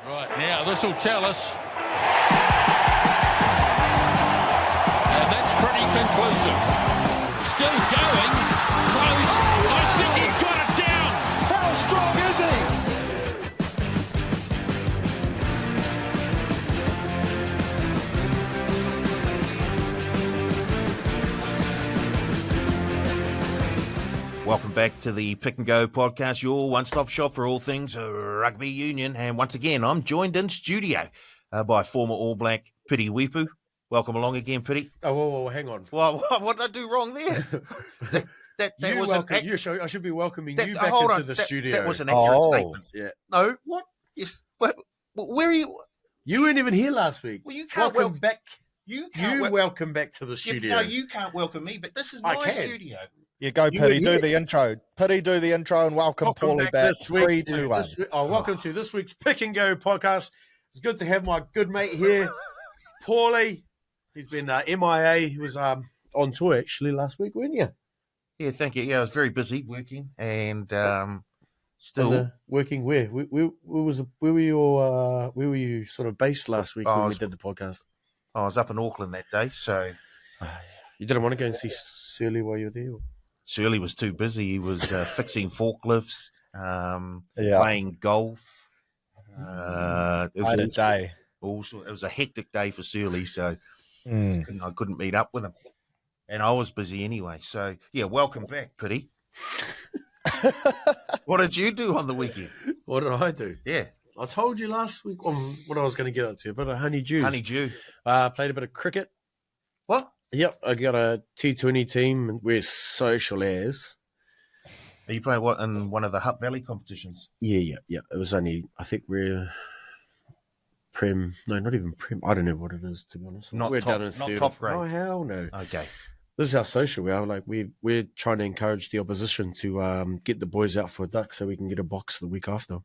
Right, now this will tell us. And that's pretty conclusive. Still going. Close. I think he's got it down. How strong is he? Welcome back to the Pick and Go podcast, your one-stop shop for all things rugby union. And once again, I'm joined in studio by former All Black Piri Weepu. Welcome along again, Piri. Oh, whoa, hang on. Well, what did I do wrong there? that You was welcome, an I should be welcoming you back hold into on, the that, studio. That was an accurate statement. Yeah. No, What? Yes. Where are you? you weren't even here last week. Well, you can't welcome back. You can't Welcome back to the studio. No, you can't welcome me, but this is I my can. studio. You go, You Piri, were do here. the intro. Piri, do the intro and welcome Paulie back. this week. 3, 2, 1. Welcome to this week's Pick and Go podcast. It's good to have my good mate here, Paulie. He's been MIA. He was on tour actually last week, weren't you? Yeah, thank you. Yeah, I was very busy working and still. Working where? Where were you sort of based last week when we did the podcast? I was up in Auckland that day, so You didn't want to go and see Searle while you were there? Or? Searle was too busy. He was fixing forklifts, playing golf. I had a day. Also, it was a hectic day for Searle, so I couldn't meet up with him. And I was busy anyway. So, yeah, welcome back, Piri. What did you do on the weekend? What did I do? Yeah, I told you last week what I was going to get up to, but a honeydew. honeydew. Played a bit of cricket. What? Yep, I got a T20 team, and we're social as. Are you playing what in one of the Hutt Valley competitions? Yeah. It was only, I think we're Prem. No, not even Prem. I don't know what it is, to be honest. Not we're top- down in not third. top grade. Oh, hell no. Okay. This is how social we are. Like we're trying to encourage the opposition to get the boys out for a duck so we can get a box the week after.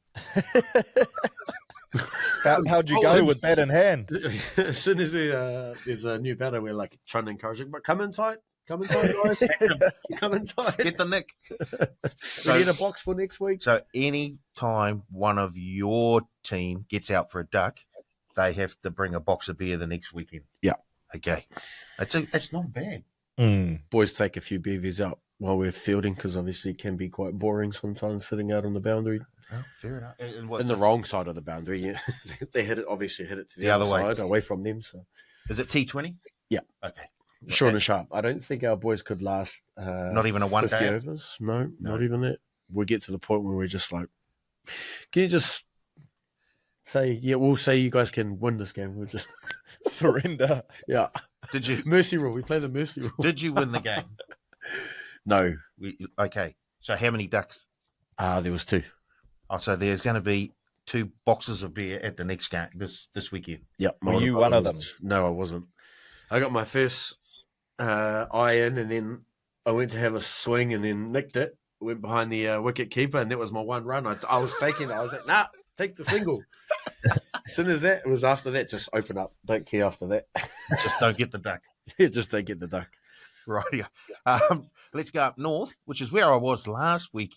How'd you go with that in hand? As soon as there's a new batter, we're like trying to encourage it. But come in tight, guys. Come in tight. Get the nick. We get a box for next week. So any time one of your team gets out for a duck, they have to bring a box of beer the next weekend. Yeah. Okay. That's not bad. Boys take a few bevies out while we're fielding because obviously it can be quite boring sometimes sitting out on the boundary. Oh, fair enough. And what, In the wrong side of the boundary, yeah. They hit it to the other way. side, away from them. So Is it T20? Yeah. Okay. short and sharp. I don't think our boys could last Not even a 1 50 day? overs. No, not even that. We get to the point where we're just like, can you just say, yeah, we'll say you guys can win this game. We'll just Surrender. yeah. Did you Mercy rule. We play the mercy rule. Did you win the game? No. Okay. So how many ducks? There was 2. Oh, so there's going to be 2 boxes of beer at the next game this weekend. Yep. Were you one of them? No, I wasn't. I got my first iron, and then I went to have a swing, and then nicked it. Went behind the wicket keeper, and that was my one run. I was taking it. I was like, nah, take the single. As soon as that, it was after that, just open up. Don't care after that. Just don't get the duck. Just don't get the duck. Right. Let's go up north, which is where I was last week.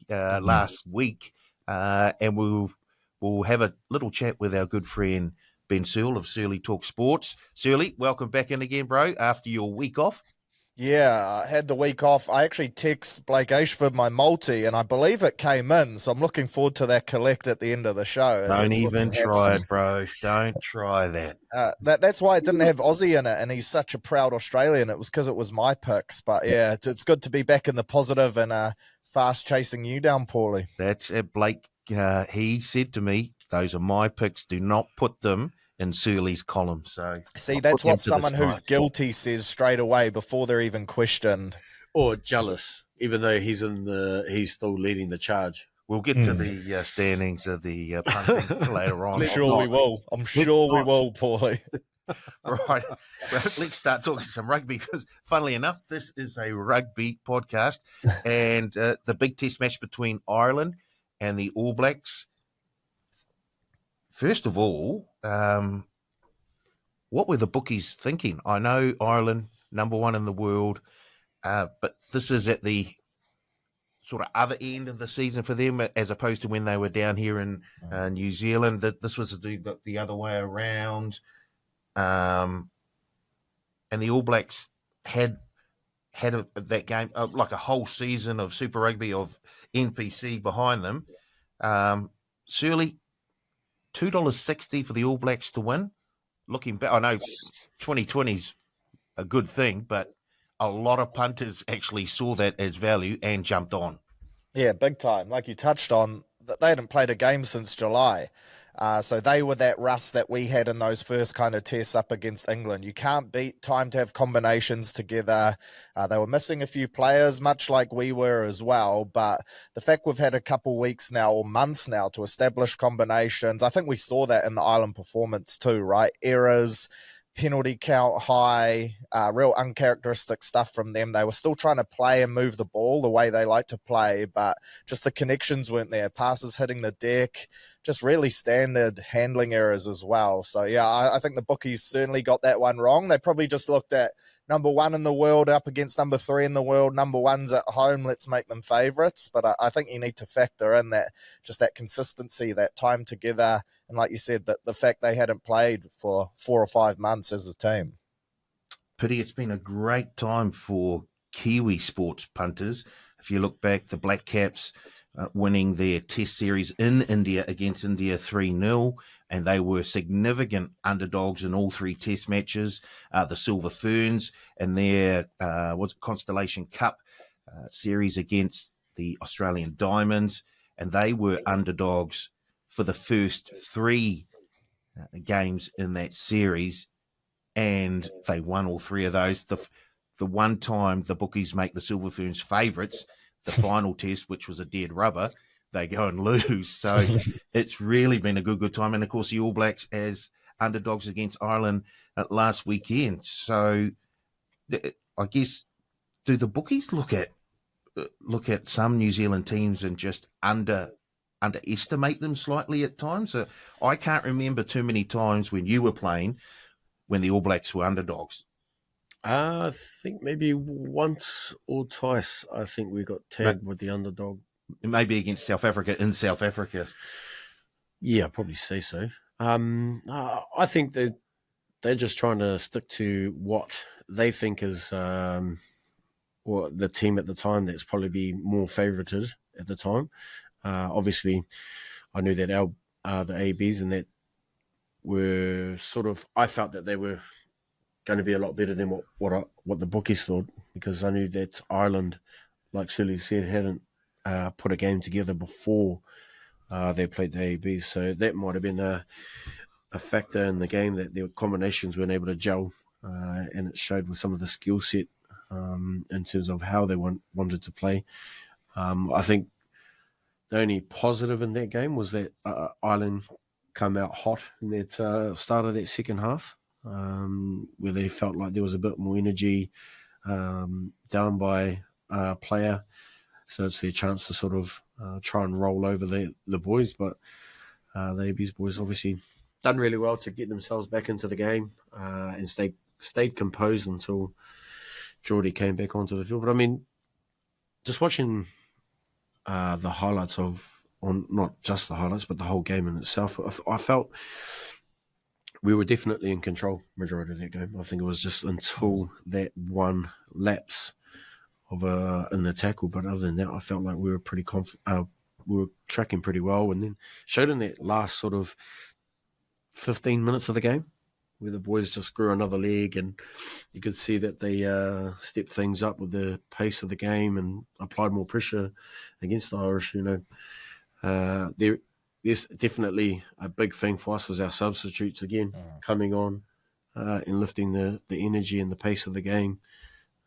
And we'll have a little chat with our good friend Ben Searle of Searle Talk Sports. Searle, welcome back in again, bro, after your week off. Yeah, I had the week off. I actually text Blake Ashford my multi, and I believe it came in, so I'm looking forward to that collect at the end of the show. Don't It's even looking try handsome. it, bro. Don't try that. That's why it didn't have Aussie in it, and he's such a proud Australian. It was because it was my picks. But yeah, it's good to be back in the positive and fast chasing you down, Paulie. That's it, Blake. He said to me, those are my picks. Do not put them in Searle's columm. So See, I'll that's put them what to the someone who's side. guilty says straight away before they're even questioned. Or jealous, even though he's still leading the charge. We'll get to the standings of the punting later on. I'm sure we will. I'm sure we will, Paulie. Right. Well, let's start talking some rugby because, funnily enough, this is a rugby podcast. And the big test match between Ireland and the All Blacks. First of all, what were the bookies thinking? I know Ireland, number 1 in the world, but this is at the sort of other end of the season for them as opposed to when they were down here in New Zealand. That this was the other way around, and the All Blacks had that game like a whole season of Super Rugby of NPC behind them. Searle, $2.60 for the All Blacks to win. Looking back, I know 2020's a good thing, but a lot of punters actually saw that as value and jumped on. Yeah, big time. Like you touched on, they hadn't played a game since July. So they were that rust that we had in those first kind of tests up against England. You can't beat time to have combinations together. They were missing a few players, much like we were as well. But the fact we've had a couple weeks now or months now to establish combinations, I think we saw that in the Ireland performance too, right? Errors, penalty count high, real uncharacteristic stuff from them. They were still trying to play and move the ball the way they like to play, but just the connections weren't there. Passes hitting the deck, just really standard handling errors as well. So, yeah, I think the bookies certainly got that one wrong. They probably just looked at number one in the world up against number three in the world. Number one's at home. Let's make them favourites. But I think you need to factor in that just that consistency, that time together. And like you said, that the fact they hadn't played for 4 or 5 months as a team. Piri, it's been a great time for Kiwi sports punters. If you look back, the Black Caps winning their test series in India against India 3-0, and they were significant underdogs in all 3 test matches. The Silver Ferns and their Constellation Cup series against the Australian Diamonds, and they were underdogs for the first 3 games in that series, and they won all 3 of those. The one time the bookies make the Silver Ferns favourites, the final test, which was a dead rubber, they go and lose. So it's really been a good time. And, of course, the All Blacks as underdogs against Ireland last weekend. So I guess, do the bookies look at some New Zealand teams and just underestimate them slightly at times? I can't remember too many times when you were playing when the All Blacks were underdogs. I think maybe once or twice. I think we got tagged with the underdog. Maybe against South Africa in South Africa. Yeah, I'd probably say so. I think that they're just trying to stick to what they think is or the team at the time that's probably be more favorited at the time. Obviously, I knew that the ABs and that were sort of. I felt that they were going to be a lot better than what the bookies thought, because I knew that Ireland, like Searle said, hadn't put a game together before they played the ABs, so that might have been a factor in the game, that their combinations weren't able to gel, and it showed with some of the skill set in terms of how they wanted to play. I think the only positive in that game was that Ireland come out hot in that start of that second half, where they felt like there was a bit more energy down by a player. So it's their chance to sort of try and roll over the boys. But the AB's boys obviously done really well to get themselves back into the game and stayed composed until Geordie came back onto the field. But I mean, just watching the highlights not just the highlights, but the whole game in itself, I felt we were definitely in control majority of that game. I think it was just until that one lapse in the tackle, but other than that, I felt like we were pretty we were tracking pretty well, and then showed in that last sort of 15 minutes of the game where the boys just grew another leg, and you could see that they stepped things up with the pace of the game and applied more pressure against the Irish. There's definitely a big thing for us was our substitutes again coming on and lifting the energy and the pace of the game,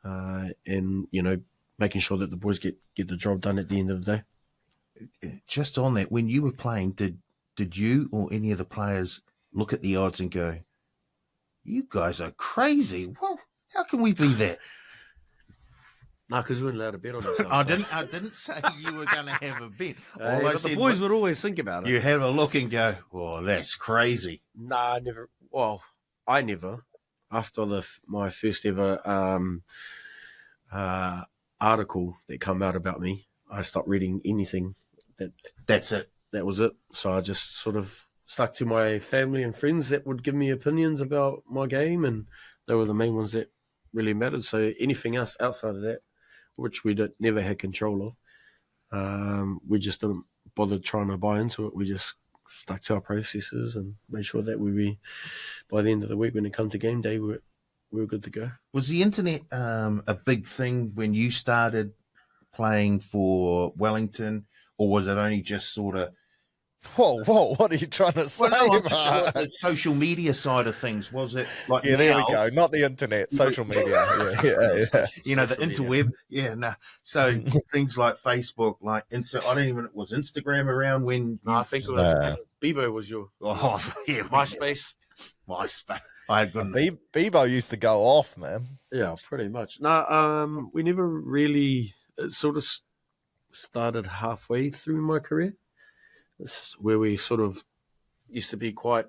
and making sure that the boys get the job done at the end of the day. Just on that, when you were playing, did you or any of the players look at the odds and go, "You guys are crazy. Well, how can we be that?" No, because we weren't allowed to bet on ourselves. I didn't say you were going to have a bet. But the boys would always think about it. You have a look and go, "Well, that's crazy." Nah, I never. Well, I never. After my first ever article that came out about me, I stopped reading anything. That's it. That was it. So I just sort of stuck to my family and friends that would give me opinions about my game, and they were the main ones that really mattered. So anything else outside of that, which we never had control of, we just didn't bother trying to buy into it. We just stuck to our processes and made sure that by the end of the week, when it come to game day, we were good to go. Was the internet a big thing when you started playing for Wellington, or was it only just sort of... Whoa, what are you trying to say? The social media side of things, was it like there we go. Not the internet, social media. Yeah. You know, the interweb. Yeah, no. So things like Facebook, like I don't even... Was Instagram around when... No, I think it was... Bebo was your... Oh, yeah. MySpace. I had Bebo used to go off, man. Yeah, pretty much. No, we never really... It sort of started halfway through my career. This is where we sort of used to be quite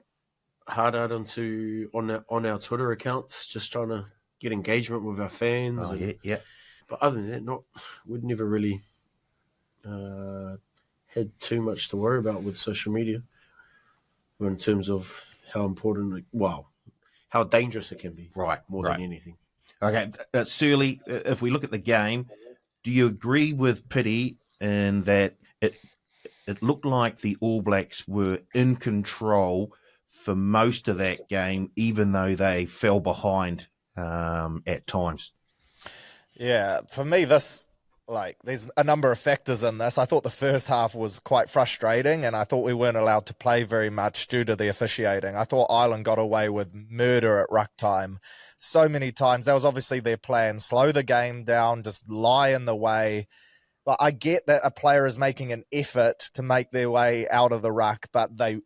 hard out on our Twitter accounts, just trying to get engagement with our fans. Oh, yeah. But other than that, we'd never really had too much to worry about with social media, in terms of how important, how dangerous it can be. Right. More than anything. Okay, Searle, if we look at the game, do you agree with Piri in that it looked like the All Blacks were in control for most of that game, even though they fell behind at times? Yeah, for me, there's a number of factors in this. I thought the first half was quite frustrating, and I thought we weren't allowed to play very much due to the officiating. I thought Ireland got away with murder at ruck time so many times. That was obviously their plan: slow the game down, just lie in the way. But I get that a player is making an effort to make their way out of the ruck, but they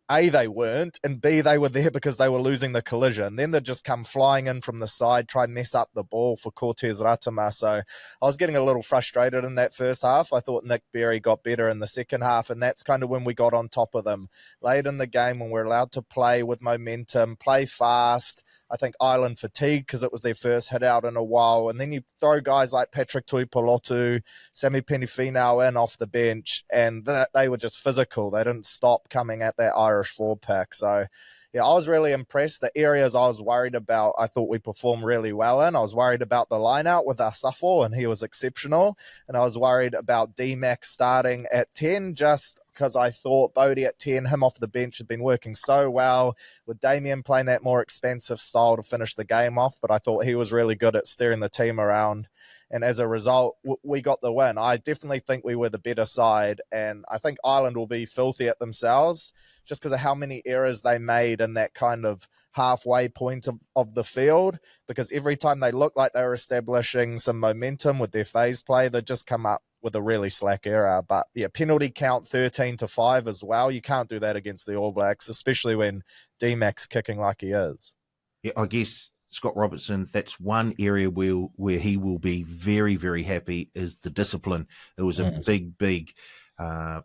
weren't, and B, they were there because they were losing the collision. Then they'd just come flying in from the side, try and mess up the ball for Cortez Ratama. So I was getting a little frustrated in that first half. I thought Nick Berry got better in the second half, and that's kind of when we got on top of them. Late in the game, when we're allowed to play with momentum, play fast, I think Ireland fatigued because it was their first hit out in a while. And then you throw guys like Patrick Tuipulotu, Sammy Penifino in off the bench, and they were just physical. They didn't stop coming at that Irish four-pack. So, yeah, I was really impressed. The areas I was worried about, I thought we performed really well in. I was worried about the line-out with Asafo, and he was exceptional. And I was worried about D-Mac starting at 10, just because I thought Bodie at 10, him off the bench, had been working so well, with Damien playing that more expensive style to finish the game off. But I thought he was really good at steering the team around. And as a result, we got the win. I definitely think we were the better side, and I think Ireland will be filthy at themselves just because of how many errors they made in that kind of halfway point of the field, because every time they looked like they were establishing some momentum with their phase play, they'd just come up with a really slack error. But yeah, penalty count 13-5 as well. You can't do that against the All Blacks, especially when D-Mac's kicking like he is. Yeah, I guess Scott Robertson, that's one area where he will be very, very happy, is the discipline. It was a big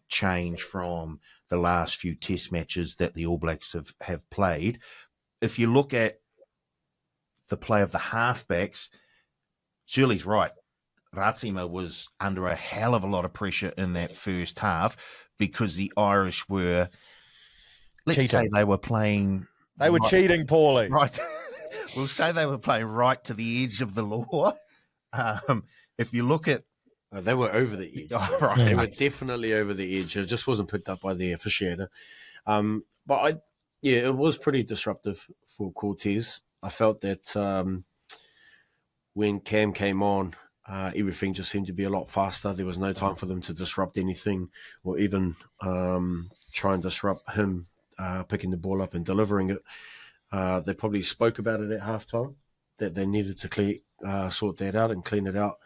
change from the last few test matches that the All Blacks have played. If you look at the play of the halfbacks, Shirley's right. Ratima was under a hell of a lot of pressure in that first half because the Irish were, let's say they were playing... They were cheating poorly. Right. We'll say they were playing right to the edge of the law. If you look at... they were over the edge. Oh, right. They were definitely over the edge. It just wasn't picked up by the officiator. But it was pretty disruptive for Cortez. I felt that when Cam came on, everything just seemed to be a lot faster. There was no time for them to disrupt anything, or even try and disrupt him picking the ball up and delivering it. They probably spoke about it at halftime, that they needed to sort that out and clean it out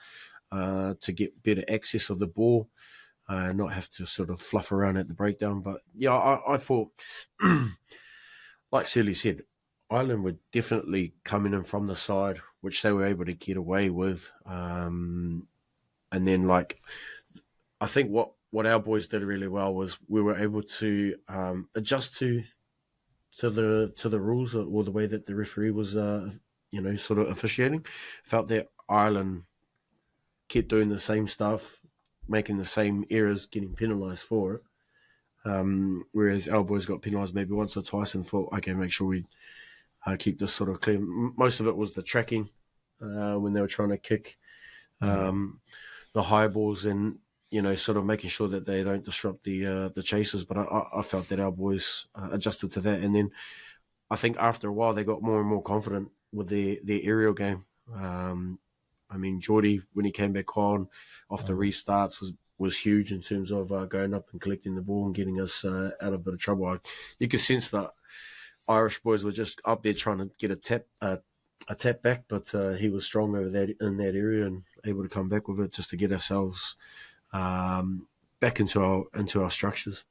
to get better access of the ball, not have to sort of fluff around at the breakdown. But yeah, I thought, like Searle said, Ireland were definitely coming in from the side, which they were able to get away with. And then, I think what our boys did really well was we were able to adjust to the rules, or the way that the referee was, sort of officiating. Felt that Ireland kept doing the same stuff, making the same errors, getting penalised for it. Whereas our boys got penalised maybe once or twice and thought, okay, make sure we keep this sort of clear. Most of it was the tracking when they were trying to kick the high balls and, sort of making sure that they don't disrupt the chasers. But I felt that our boys adjusted to that. And then I think after a while, they got more and more confident with their aerial game. Geordie, when he came back on off the restarts, was huge in terms of going up and collecting the ball and getting us out of a bit of trouble. You could sense that Irish boys were just up there trying to get a tap back, but he was strong over that in that area and able to come back with it just to get ourselves back into our structures.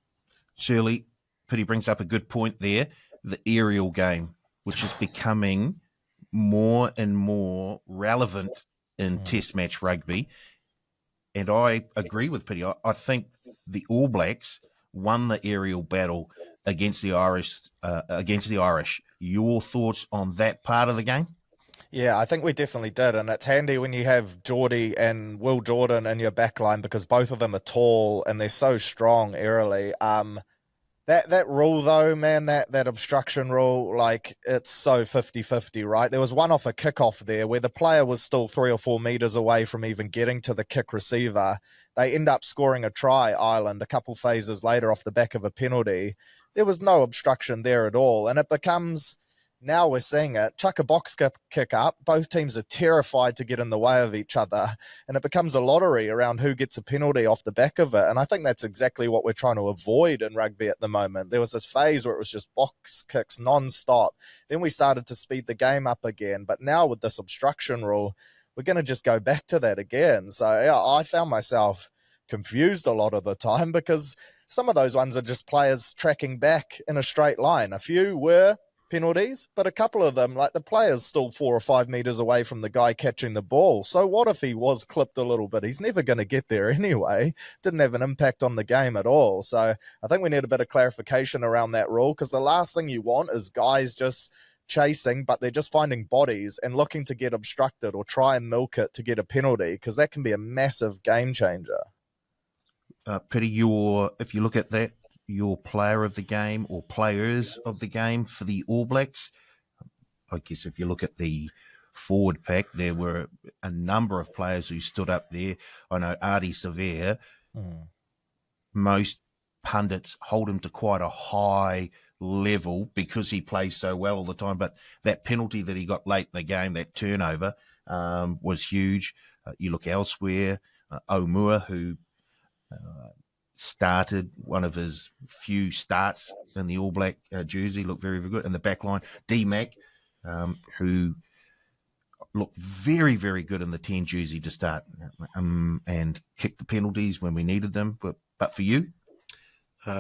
Shirley, Piri brings up a good point there. The aerial game, which is becoming more and more relevant in Test match rugby. And I agree with Piri. I think the All Blacks won the aerial battle against the Irish. Your thoughts on that part of the game? Yeah, I think we definitely did. And it's handy when you have Geordie and Will Jordan in your backline because both of them are tall and they're so strong aerially. That rule, though, man, that obstruction rule, like, it's so 50-50, right? There was one off a kickoff there where the player was still 3 or 4 meters away from even getting to the kick receiver. They end up scoring a try, Ireland, a couple phases later off the back of a penalty. There was no obstruction there at all. And it becomes... Now we're seeing it. Chuck a box kick up. Both teams are terrified to get in the way of each other. And it becomes a lottery around who gets a penalty off the back of it. And I think that's exactly what we're trying to avoid in rugby at the moment. There was this phase where it was just box kicks non-stop. Then we started to speed the game up again. But now with this obstruction rule, we're going to just go back to that again. So yeah, I found myself confused a lot of the time because some of those ones are just players tracking back in a straight line. A few were penalties, but a couple of them, like the player's still 4 or 5 meters away from the guy catching the ball. So what if he was clipped a little bit? He's never going to get there anyway. Didn't have an impact on the game at all. So I think we need a bit of clarification around that rule because the last thing you want is guys just chasing, but they're just finding bodies and looking to get obstructed or try and milk it to get a penalty because that can be a massive game changer. Piri, if you look at that, your player of the game or players of the game for the All Blacks. I guess if you look at the forward pack, there were a number of players who stood up there. I know Artie Severe, most pundits hold him to quite a high level because he plays so well all the time. But that penalty that he got late in the game, that turnover, was huge. You look elsewhere, O'Moore, who started one of his few starts in the All Black jersey, looked very, very good. In the back line, D-Mac, who looked very, very good in the 10 jersey to start and kicked the penalties when we needed them. But for you? Who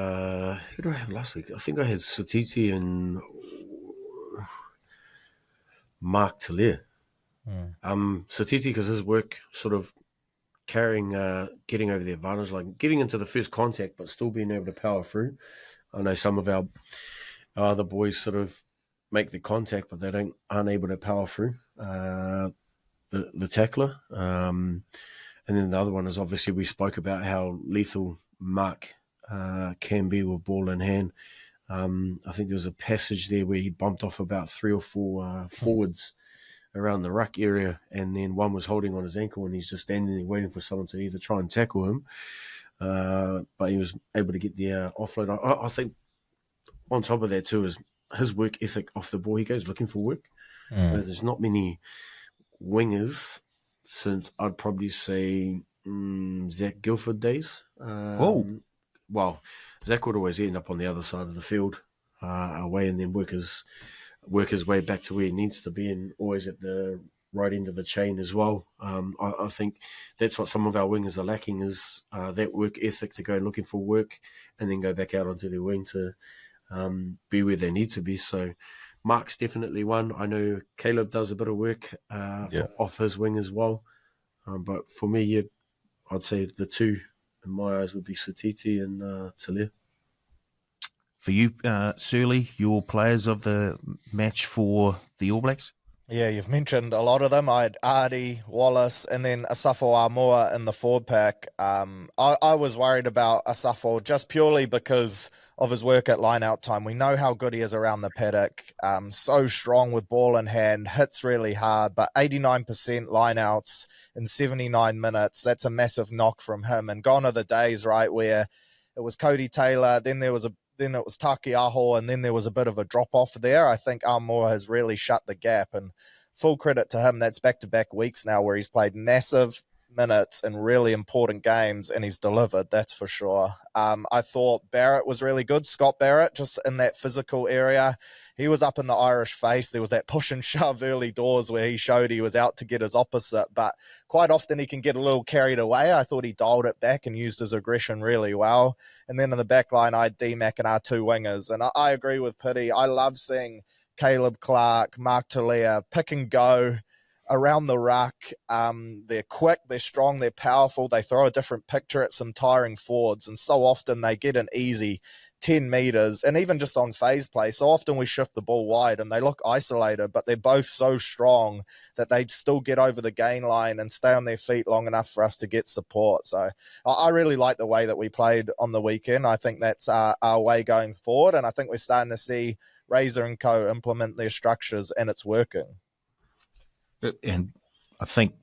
did I have last week? I think I had Satiti and Mark Talia. Satiti, because his work sort of carrying, getting over the advantage, like getting into the first contact, but still being able to power through. I know some of our other boys sort of make the contact, but they aren't able to power through the tackler. And then the other one is obviously we spoke about how lethal Mark can be with ball in hand. I think there was a passage there where he bumped off about 3 or 4 forwards around the ruck area, and then one was holding on his ankle and he's just standing there waiting for someone to either try and tackle him, but he was able to get the offload. I think on top of that too is his work ethic off the ball. He goes looking for work. There's not many wingers since I'd probably say Zach Guilford days. Well, Zach would always end up on the other side of the field away and then work his way back to where he needs to be and always at the right end of the chain as well. I think that's what some of our wingers are lacking is that work ethic to go looking for work and then go back out onto their wing to be where they need to be. So Mark's definitely one. I know Caleb does a bit of work off his wing as well. But for me, I'd say the two in my eyes would be Satiti and Talia. For you, Searle, your players of the match for the All Blacks? Yeah, you've mentioned a lot of them. I had Ardy, Wallace, and then Asafo Amoa in the forward pack. I was worried about Asafo just purely because of his work at line-out time. We know how good he is around the paddock. So strong with ball in hand, hits really hard, but 89% line-outs in 79 minutes. That's a massive knock from him. And gone are the days, right, where it was Cody Taylor, then it was Taki Aho, and then there was a bit of a drop-off there. I think Amoa has really shut the gap, and full credit to him. That's back-to-back weeks now where he's played massive minutes in really important games, and he's delivered, that's for sure. I thought Barrett was really good. Scott Barrett, just in that physical area. He was up in the Irish face. There was that push and shove early doors where he showed he was out to get his opposite, but quite often he can get a little carried away. I thought he dialed it back and used his aggression really well. And then in the back line, I had D-Mac and our two wingers. And I agree with Piri. I love seeing Caleb Clark, Mark Talia, pick and go around the ruck. They're quick, they're strong, they're powerful. They throw a different picture at some tiring forwards. And so often they get an easy 10 meters, and even just on phase play, so often we shift the ball wide and they look isolated, but they're both so strong that they still get over the gain line and stay on their feet long enough for us to get support. So I really like the way that we played on the weekend. I think that's our way going forward, and I think we're starting to see Razor and Co implement their structures, and it's working. And I think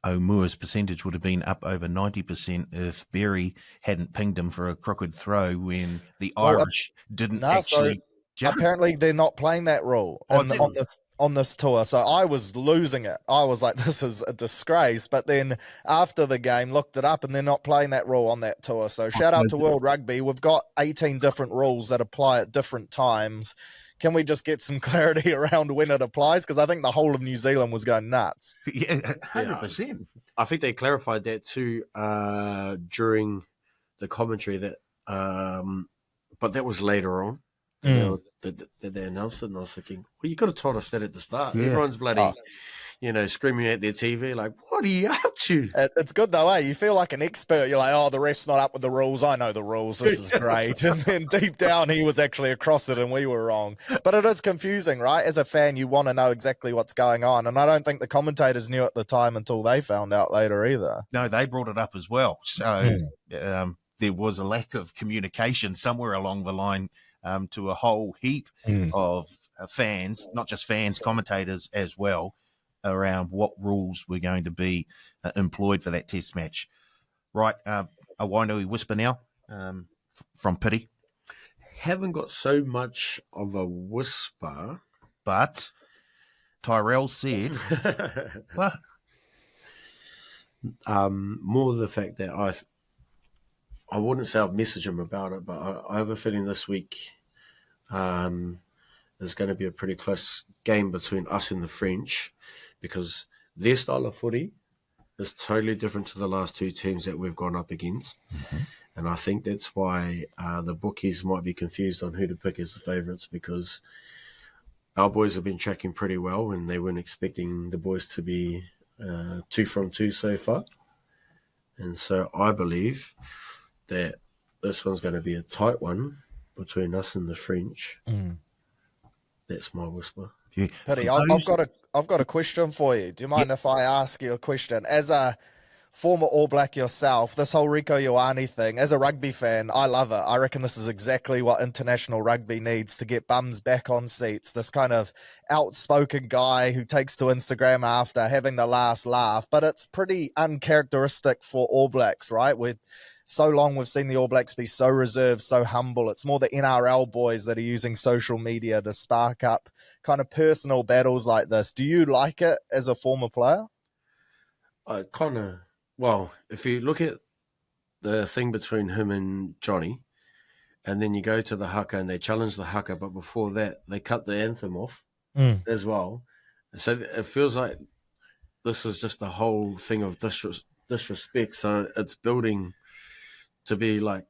Oumua's percentage would have been up over 90% if Berry hadn't pinged him for a crooked throw when the Irish didn't actually jump. Apparently they're not playing that rule on this tour. So I was losing it. I was like, this is a disgrace. But then after the game, looked it up, and they're not playing that rule on that tour. So shout out to World Rugby. We've got 18 different rules that apply at different times. Can we just get some clarity around when it applies? Because I think the whole of New Zealand was going nuts. Yeah, 100%. I think they clarified that too during the commentary. That, but that was later on. That they announced it, and I was thinking, well, you could have told us that at the start. Yeah. Everyone's bloody, screaming at their TV, like, what are you up to? It's good though, eh? You feel like an expert. You're like, oh, the ref's not up with the rules. I know the rules. This is great. And then deep down, he was actually across it and we were wrong. But it is confusing, right? As a fan, you want to know exactly what's going on. And I don't think the commentators knew at the time until they found out later either. No, they brought it up as well. So there was a lack of communication somewhere along the line to a whole heap of fans, not just fans, commentators as well, around what rules were going to be employed for that test match. Right, a Wainui whisper now from Piri. Haven't got so much of a whisper. But Tyrell said, what? More the fact that I wouldn't say I've messaged him about it, but I have a feeling this week there's going to be a pretty close game between us and the French, because their style of footy is totally different to the last two teams that we've gone up against. Mm-hmm. And I think that's why the bookies might be confused on who to pick as the favourites, because our boys have been tracking pretty well and they weren't expecting the boys to be 2 from 2 so far. And so I believe that this one's going to be a tight one between us and the French. That's my whisper. Yeah. Piri, I've got a question for you. Do you mind if I ask you a question? As a former All Black yourself, this whole Rico Ioane thing, as a rugby fan, I love it. I reckon this is exactly what international rugby needs to get bums back on seats. This kind of outspoken guy who takes to Instagram after having the last laugh, but it's pretty uncharacteristic for All Blacks, right? With so long we've seen the All Blacks be so reserved, so humble. It's more the NRL boys that are using social media to spark up kind of personal battles like this. Do you like it as a former player? Well, if you look at the thing between him and Johnny, and then you go to the haka and they challenge the haka, but before that, they cut the anthem off as well. So it feels like this is just a whole thing of disrespect. So it's building to be like,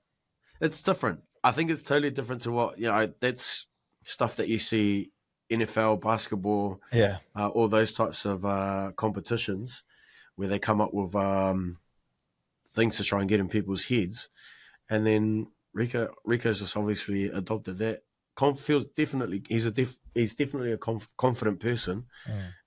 it's different. I think it's totally different to what, that's stuff that you see NFL, basketball, all those types of competitions where they come up with things to try and get in people's heads. And then Rico's just obviously adopted that feels definitely he's definitely a confident person,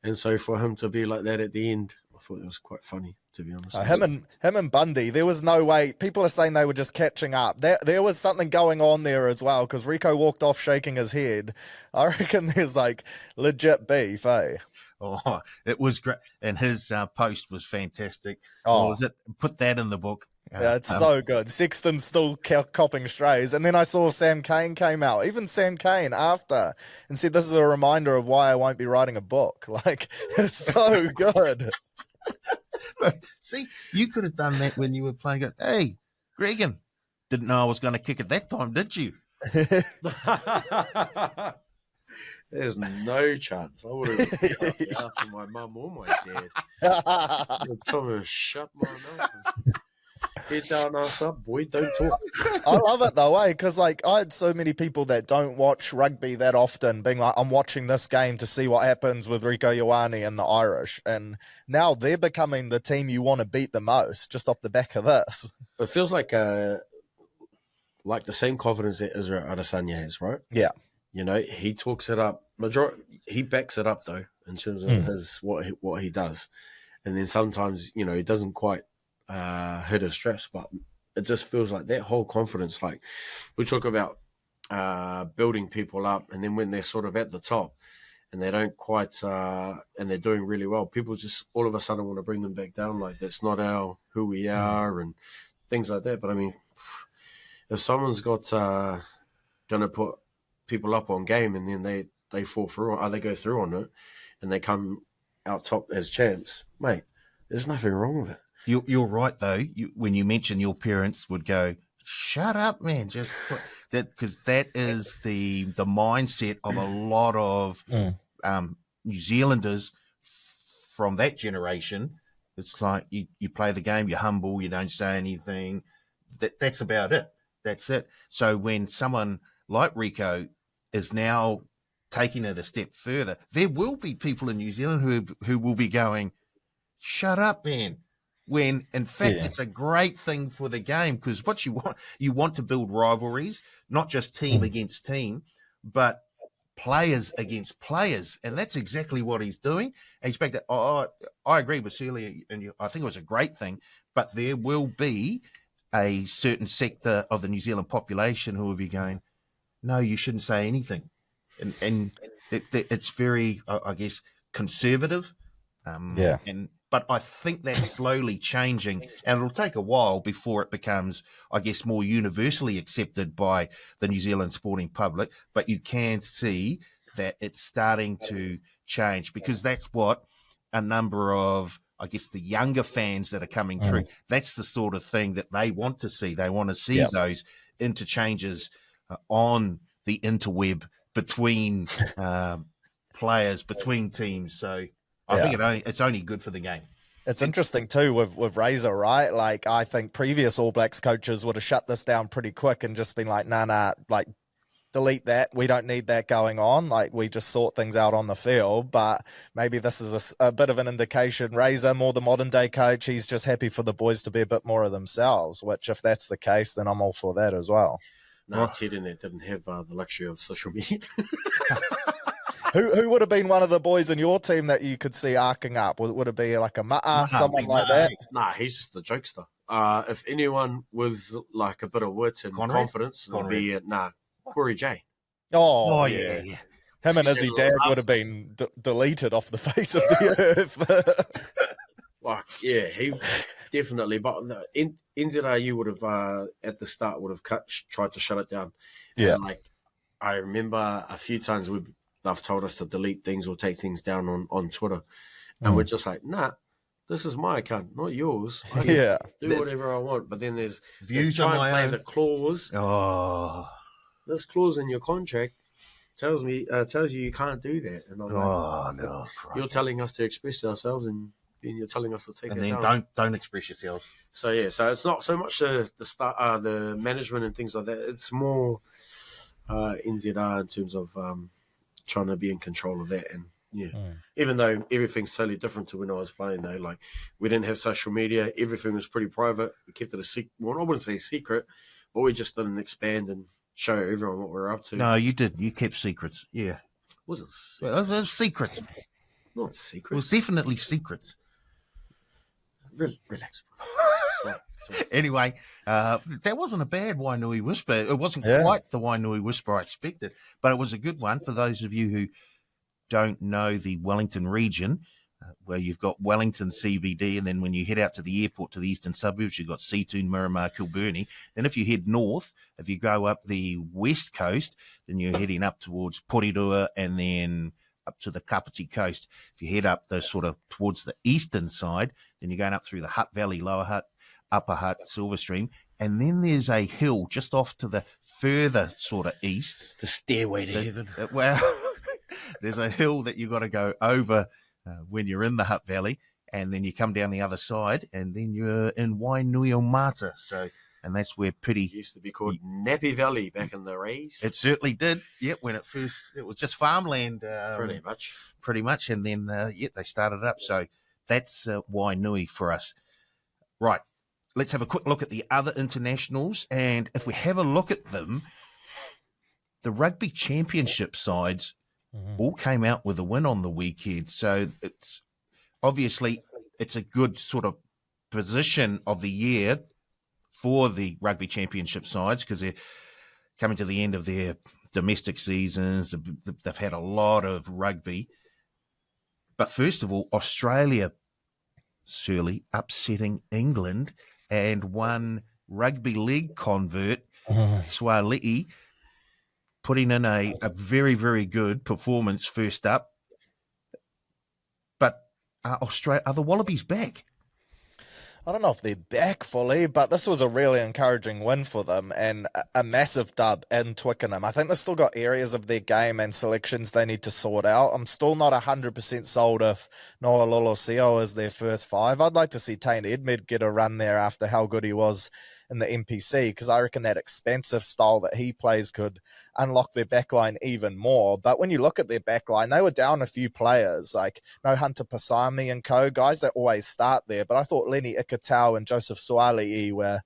and so for him to be like that at the end, I thought it was quite funny, to be honest. Him and Bundy, there was no way. People are saying they were just catching up. There was something going on there as well, because Rico walked off shaking his head. I reckon there's like legit beef, eh? Oh, it was great, and his post was fantastic. Oh. Was it? Put that in the book. Yeah, it's so good. Sexton's still copping strays. And then I saw Sam Cane came out, even Sam Cane after, and said, this is a reminder of why I won't be writing a book. Like, it's so good. See, you could have done that when you were playing it. Hey, Gregan, didn't know I was going to kick it that time, did you? There's no chance. I would have shut the ass of my mum or my dad. You're trying to shut my mouth. Head down, ass up, boy. Don't talk. I love it though, eh? Because like I had so many people that don't watch rugby that often being like, I'm watching this game to see what happens with Rico Ioane and the Irish. And now they're becoming the team you want to beat the most just off the back of this. It feels like the same confidence that Israel Adesanya has, right? Yeah. You know, he talks it up. He backs it up though in terms of his what he does, and then sometimes he doesn't quite hit his straps, but it just feels like that whole confidence. Like we talk about building people up, and then when they're sort of at the top and they don't quite and they're doing really well, people just all of a sudden want to bring them back down. Like that's not who we are and things like that. But I mean, if someone's got gonna put people up on game and then they fall through or they go through on it and they come out top as champs, mate, there's nothing wrong with it. You're right though. When you mention your parents would go, shut up, man, just put that, because that is the mindset of a lot of New Zealanders from that generation. It's like you play the game, you're humble, you don't say anything. That's about it. That's it. So when someone like Rico is now taking it a step further, there will be people in New Zealand who will be going, shut up, man. When in fact it's a great thing for the game, because what you want to build rivalries, not just team against team, but players against players, and that's exactly what he's doing. And expect that. I agree with Searle, and I think it was a great thing, but there will be a certain sector of the New Zealand population who will be going, no, you shouldn't say anything, and it's very, I guess, conservative. But I think that's slowly changing, and it'll take a while before it becomes, I guess, more universally accepted by the New Zealand sporting public. But you can see that it's starting to change, because that's what a number of, I guess, the younger fans that are coming through, that's the sort of thing that they want to see. They want to see those interchanges on the interweb between players, between teams. So I think it's only good for the game. It's interesting too with Razor, right? Like I think previous All Blacks coaches would have shut this down pretty quick and just been like, nah, like delete that. We don't need that going on. Like we just sort things out on the field. But maybe this is a bit of an indication. Razor, more the modern day coach, he's just happy for the boys to be a bit more of themselves, which if that's the case, then I'm all for that as well. No, Ted and that didn't have the luxury of social media. Who would have been one of the boys in your team that you could see arcing up? Would it be like a Ma'a, someone like that? Nah, he's just a jokester. If anyone with like a bit of wit and confidence, would be Corey J. Oh yeah. Him and Izzy Dad would have been deleted off the face of the earth. He definitely. But the NZRU would have at the start would have tried to shut it down. Yeah, and, I remember a few times they've told us to delete things or take things down on Twitter. And we're just like, nah, this is my account, not yours. I can do whatever I want. But then there's views on my own. The clause. Oh. This clause in your contract tells you can't do that. And I'm no. You're telling us to express ourselves and then you're telling us to take it down. And then don't express yourselves. So so it's not so much the management and things like that. It's more NZR in terms of trying to be in control of that. And even though everything's totally different to when I was playing though, like we didn't have social media, everything was pretty private. We kept it a secret. Well, I wouldn't say secret, but we just didn't expand and show everyone what we're up to. No, you did. You kept secrets. Yeah. Was it? It was secrets. Not It secrets. was definitely secrets. Relax. Sorry. Anyway, that wasn't a bad Wainui whisper. It wasn't Yeah. quite the Wainui whisper I expected, but it was a good one for those of you who don't know the Wellington region, where you've got Wellington CBD, and then when you head out to the airport to the eastern suburbs, you've got Seatoun, Miramar, Kilburnie. Then if you head north, if you go up the west coast, then you're heading up towards Porirua and then up to the Kapiti coast. If you head up the sort of towards the eastern side, then you're going up through the Hutt Valley, Lower Hutt, Upper Hutt, Silver Stream, and then there's a hill just off to the further sort of east. The stairway to heaven. Well, there's a hill that you've got to go over when you're in the Hutt Valley, and then you come down the other side, and then you're in Wainuiomata. So, and that's where It used to be called Nappy Valley back in the race. it certainly did. Yep, when it was just farmland, pretty much. and then they started up. So that's Wainui for us. Right. Let's have a quick look at the other internationals, and if we have a look at them, the rugby championship sides all came out with a win on the weekend. So it's obviously it's a good sort of position of the year for the rugby championship sides because they're coming to the end of their domestic seasons. They've had a lot of rugby. But first of all, Australia, Searle, upsetting England and one rugby league convert, Swali'i, putting in a very, very good performance first up. But are the Wallabies back? I don't know if they're back fully, but this was a really encouraging win for them and a massive dub in Twickenham. I think they've still got areas of their game and selections they need to sort out. I'm still not 100% sold if Noah Lolosio is their first five. I'd like to see Taine Edmed get a run there after how good he was in the NPC, because I reckon that expensive style that he plays could unlock their backline even more. But when you look at their backline, they were down a few players, like no Hunter Pasami and co, guys that always start there. But I thought Lenny Ikitau and Joseph Suali'i were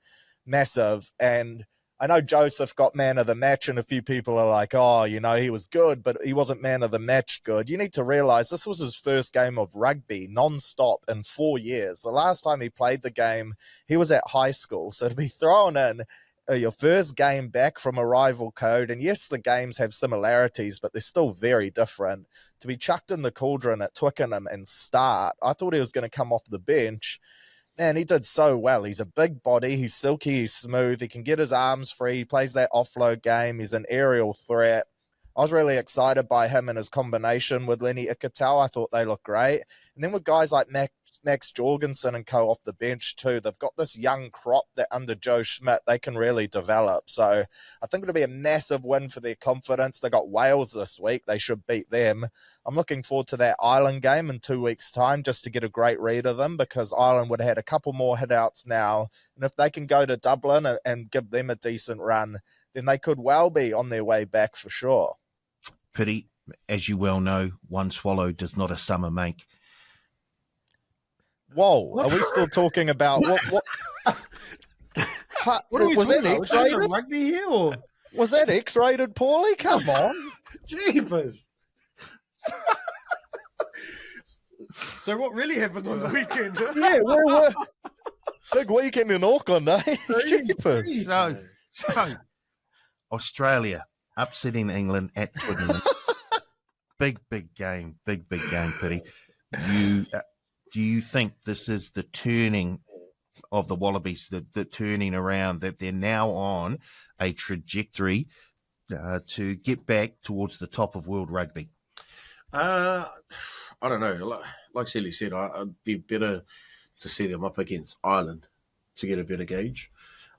massive. And I know Joseph got man of the match, and a few people are like, oh, you know, he was good, but he wasn't man of the match good. You need to realize this was his first game of rugby non-stop in 4 years. The last time he played the game, he was at high school. So to be thrown in your first game back from a rival code, and yes, the games have similarities, but they're still very different. To be chucked in the cauldron at Twickenham and start, I thought he was going to come off the bench. Man, he did so well. He's a big body. He's silky. He's smooth. He can get his arms free. He plays that offload game. He's an aerial threat. I was really excited by him and his combination with Lenny Ikitau. I thought they looked great. And then with guys like Max Jorgensen and co off the bench too, they've got this young crop that under Joe Schmidt, they can really develop. So I think it'll be a massive win for their confidence. They got Wales this week. They should beat them. I'm looking forward to that Ireland game in 2 weeks' time just to get a great read of them, because Ireland would have had a couple more hitouts now. And if they can go to Dublin and give them a decent run, then they could well be on their way back for sure. Piri, as you well know, one swallow does not a summer make. Whoa, are we still talking about what? What are we Was that talking about? Was that X-rated? rugby here or? Was that X-rated, Paulie? Come on. Jeepers. So what really happened on the weekend? Yeah, we're big weekend in Auckland, eh? Jeepers. So Australia upsetting England at Twickenham. big game, Piri. Do you think this is the turning of the Wallabies, the turning around, that they're now on a trajectory to get back towards the top of world rugby? I don't know. Like Searle said, I'd be better to see them up against Ireland to get a better gauge.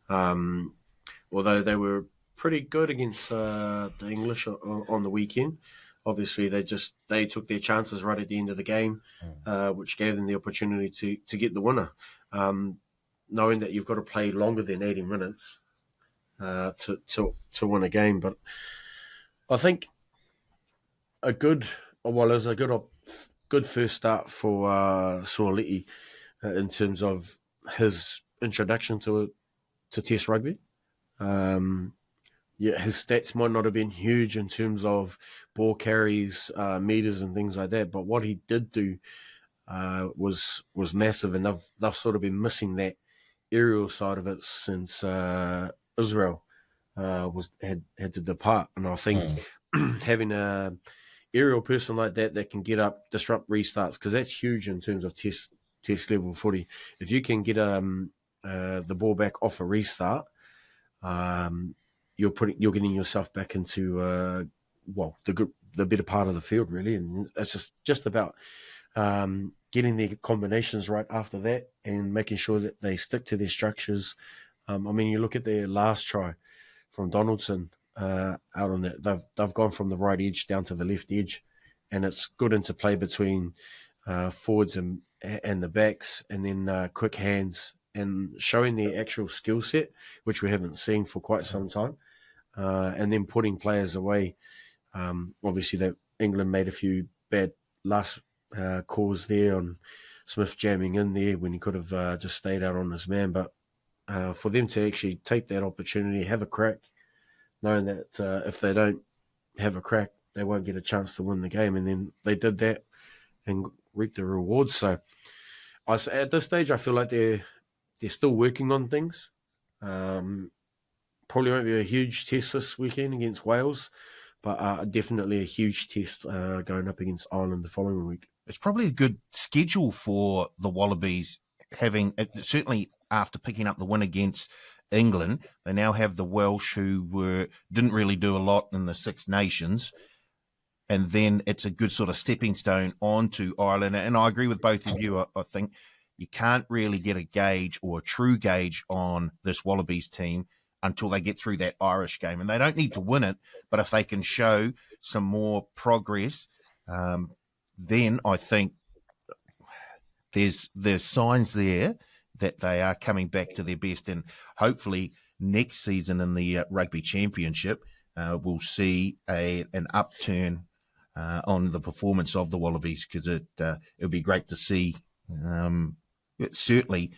Although they were pretty good against the English on the weekend. Obviously, they took their chances right at the end of the game, which gave them the opportunity to get the winner. Knowing that you've got to play longer than 80 minutes to win a game, but I think a good first start for Suali'i in terms of his introduction to Test rugby. his stats might not have been huge in terms of ball carries, meters, and things like that. But what he did do was massive, and they've sort of been missing that aerial side of it since Israel had to depart. And I think having a aerial person like that can get up, disrupt restarts, because that's huge in terms of test level footy. If you can get the ball back off a restart, you're getting yourself back into the better part of the field, really. And it's just about getting their combinations right after that and making sure that they stick to their structures. I mean, you look at their last try from Donaldson out on that. They've gone from the right edge down to the left edge, and it's good interplay between forwards and the backs, and then quick hands, and showing their actual skill set, which we haven't seen for quite some time, and then putting players away. Obviously, that England made a few bad last calls there on Smith jamming in there when he could have just stayed out on his man. But for them to actually take that opportunity, have a crack, knowing that if they don't have a crack, they won't get a chance to win the game. And then they did that and reaped the rewards. So at this stage, I feel like they're still working on things. Probably won't be a huge test this weekend against Wales, but definitely a huge test going up against Ireland the following week. It's probably a good schedule for the Wallabies, having certainly after picking up the win against England. They now have the Welsh, who didn't really do a lot in the Six Nations, and then it's a good sort of stepping stone onto Ireland. And I agree with both of you. I think you can't really get a gauge or a true gauge on this Wallabies team until they get through that Irish game. And they don't need to win it, but if they can show some more progress, then I think there's signs there that they are coming back to their best. And hopefully next season in the Rugby Championship, we'll see an upturn on the performance of the Wallabies, because it'll be great to see. Certainly,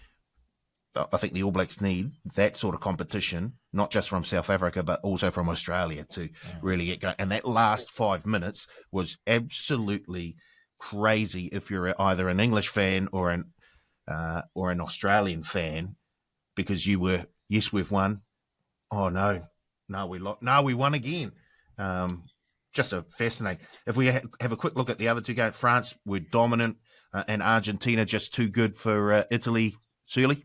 I think the All Blacks need that sort of competition, not just from South Africa, but also from Australia to really get going. And that last 5 minutes was absolutely crazy if you're either an English fan or an Australian fan, because you were, yes, we've won. Oh, no, we lost. No, we won again. Just a fascinating. If we have a quick look at the other two games, France were dominant, and Argentina just too good for Italy. Searle?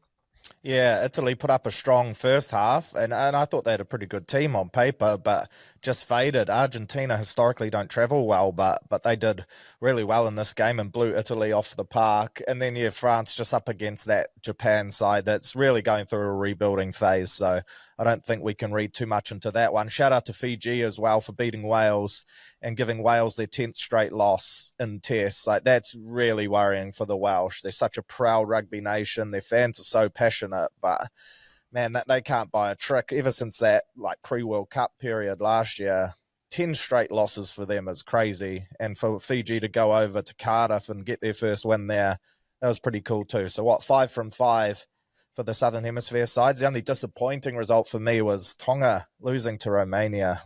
Yeah, Italy put up a strong first half, and I thought they had a pretty good team on paper, but just faded. Argentina historically don't travel well, but they did really well in this game and blew Italy off the park. And then, France just up against that Japan side that's really going through a rebuilding phase, so I don't think we can read too much into that one. Shout out to Fiji as well for beating Wales and giving Wales their 10th straight loss in tests. Like, that's really worrying for the Welsh. They're such a proud rugby nation. Their fans are so passionate, but man, that they can't buy a trick. Ever since that pre-World Cup period last year, 10 straight losses for them is crazy. And for Fiji to go over to Cardiff and get their first win there, that was pretty cool too. So 5 from 5 for the Southern Hemisphere sides. The only disappointing result for me was Tonga losing to Romania.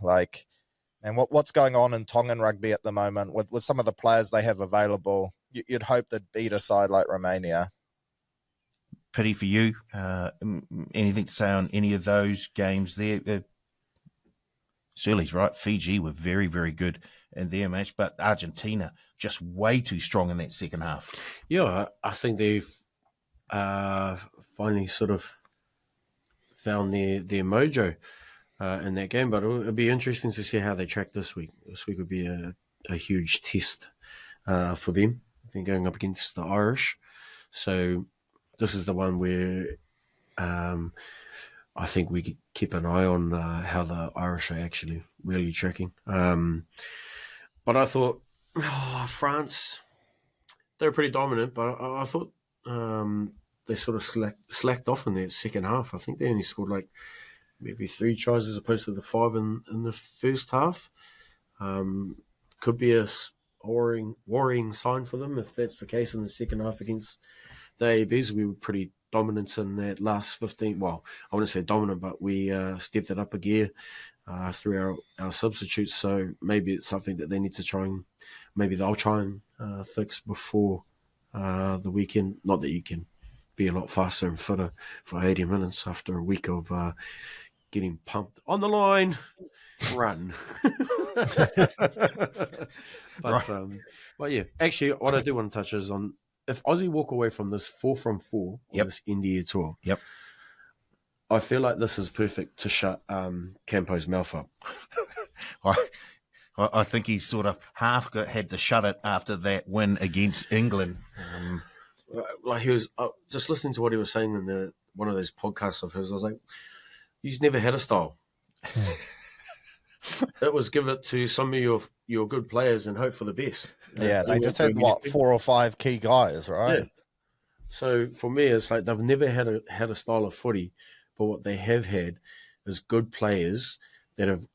And what's going on in Tongan rugby at the moment with some of the players they have available? You'd hope they'd beat a side like Romania. Pity for you. Anything to say on any of those games there? Searle's right. Fiji were very, very good in their match, but Argentina just way too strong in that second half. Yeah, I think they've finally sort of found their mojo in that game, but it'll be interesting to see how they track this week. This week would be a huge test for them. I think going up against the Irish. So this is the one where I think we could keep an eye on how the Irish are actually really tracking. But I thought France, they were pretty dominant, but I thought they sort of slacked off in that second half. I think they only scored maybe 3 tries as opposed to the 5 in the first half. Could be a worrying sign for them if that's the case in the second half against the ABs. We were pretty dominance in that last 15. Well, I wouldn't say dominant, but we stepped it up a gear through our substitutes. So maybe it's something that they need to try and maybe they'll try and fix before the weekend. Not that you can be a lot faster and fitter for 80 minutes after a week of getting pumped on the line. Run. But yeah, actually, what I do want to touch is on if Aussie walk away from this 4 from 4 on this India tour. Yep. I feel like this is perfect to shut Campo's mouth up. I think he sort of had to shut it after that win against England. Like he was just listening to what he was saying in one of those podcasts of his. I was like, "He's never had a style." It was give it to some of your good players and hope for the best. Yeah, they just had 4 or 5 key guys, right? Yeah. So for me, it's like they've never had a style of footy, but what they have had is good players that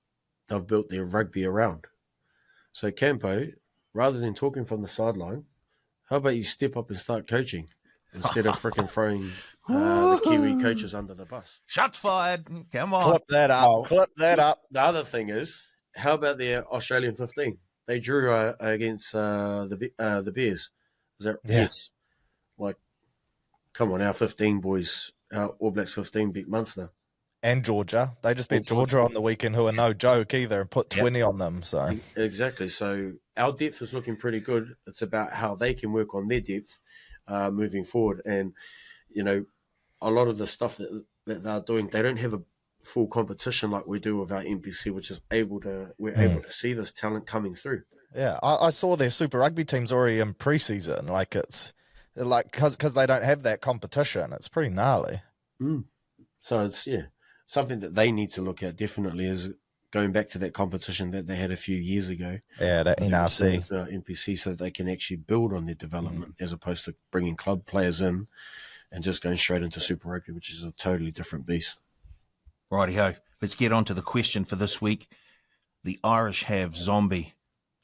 they've built their rugby around. So Campo, rather than talking from the sideline, how about you step up and start coaching instead of freaking throwing the Kiwi coaches under the bus? Shots fired. Come on. Clip that up. Clip that up. The other thing is, how about their Australian 15? They drew against the Bears. Is that yes? Like, come on, our 15 boys, our All Blacks 15 beat Munster. And Georgia. They just beat Georgia on the weekend, who are no joke either, and put 20 on them. So exactly. So our depth is looking pretty good. It's about how they can work on their depth moving forward. And, you know, a lot of the stuff that they're doing, they don't have a full competition like we do with our NPC, which is able to see this talent coming through. Yeah, I saw their Super Rugby teams already in preseason. Like it's like because they don't have that competition. It's pretty gnarly. So it's something that they need to look at. Definitely is going back to that competition that they had a few years ago. Yeah, that NRC, NPC, so that they can actually build on their development as opposed to bringing club players in and just going straight into Super Rugby, which is a totally different beast. Righty-ho. Let's get on to the question for this week. The Irish have zombie.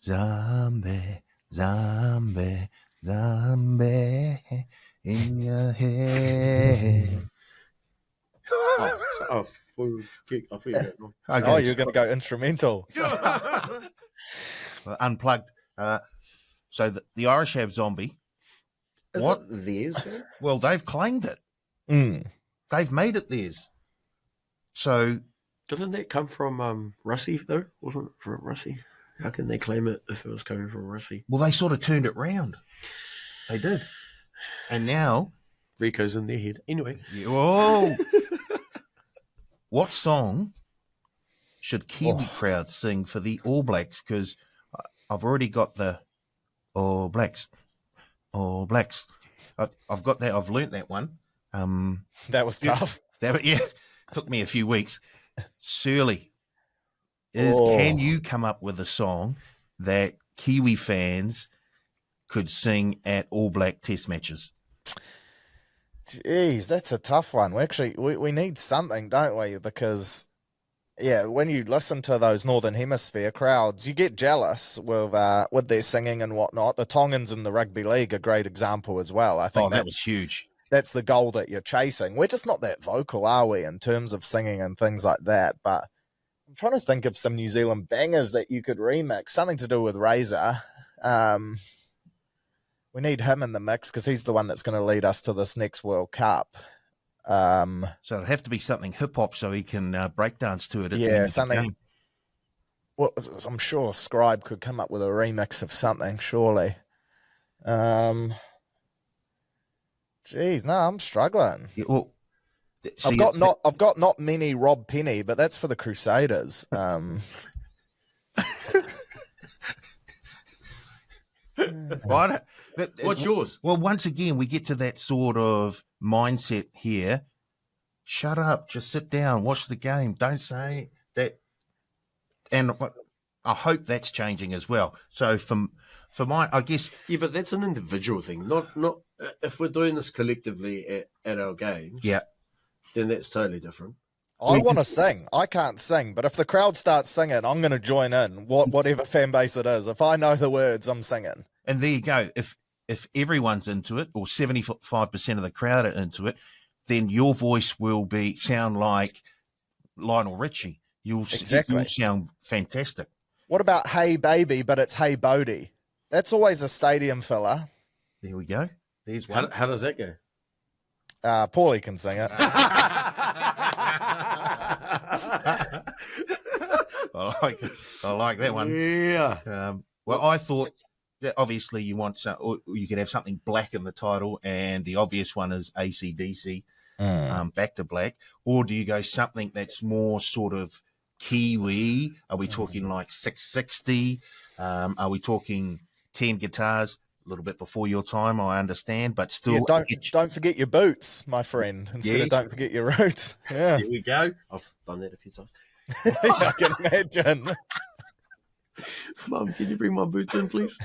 Zombie, zombie, zombie in your head. I thought you Oh, you're going to go instrumental. Unplugged. So the Irish have zombie. Is what? It theirs? Well, they've claimed it. They've made it theirs. So didn't that come from Russie though? Wasn't it from Russie? How can they claim it if it was coming from Russie? Well, they sort of turned it round. They did, and now Rico's in their head. Anyway, whoa! What song should Kiwi crowd sing for the All Blacks? Because I've already got the All Blacks. All Blacks. I've got that. I've learnt that one. That was tough. Took me a few weeks. Searle, can you come up with a song that Kiwi fans could sing at All Black Test matches? Jeez, that's a tough one. We need something, don't we? Because when you listen to those Northern Hemisphere crowds, you get jealous with their singing and whatnot. The Tongans in the rugby league, a great example as well. I think that was huge. That's the goal that you're chasing. We're just not that vocal, are we, in terms of singing and things like that? But I'm trying to think of some New Zealand bangers that you could remix, something to do with Razor. We need him in the mix because he's the one that's going to lead us to this next World Cup. So it'll have to be something hip-hop so he can breakdance to it. Something. Well, I'm sure Scribe could come up with a remix of something, surely. Jeez, no, I'm struggling. Yeah, well, I've got not many Rob Penny, but that's for the Crusaders. What's yours? Well, once again, we get to that sort of mindset here. Shut up, just sit down, watch the game. Don't say that. And I hope that's changing as well. So for my, I guess. Yeah, but that's an individual thing. Not if we're doing this collectively at our games. Yeah. Then that's totally different. I want to sing. I can't sing, but if the crowd starts singing, I'm going to join in. Whatever fan base it is. If I know the words, I'm singing. And there you go. If everyone's into it, or 75% of the crowd are into it, then your voice will sound like Lionel Richie. You'll sound fantastic. What about Hey Baby, but it's Hey Bodie? That's always a stadium filler. There we go. There's one. How does that go? Paulie can sing it. I like that one. Yeah. Well, I thought that obviously you want or you could have something black in the title, and the obvious one is AC/DC, Back to Black. Or do you go something that's more sort of Kiwi? Are we talking like 660? Are we talking 10 guitars? A little bit before your time, I understand, but still. Yeah, don't forget your boots, my friend. Instead of don't forget your roots. Yeah, There we go. I've done that a few times. I can imagine. Mum, can you bring my boots in, please?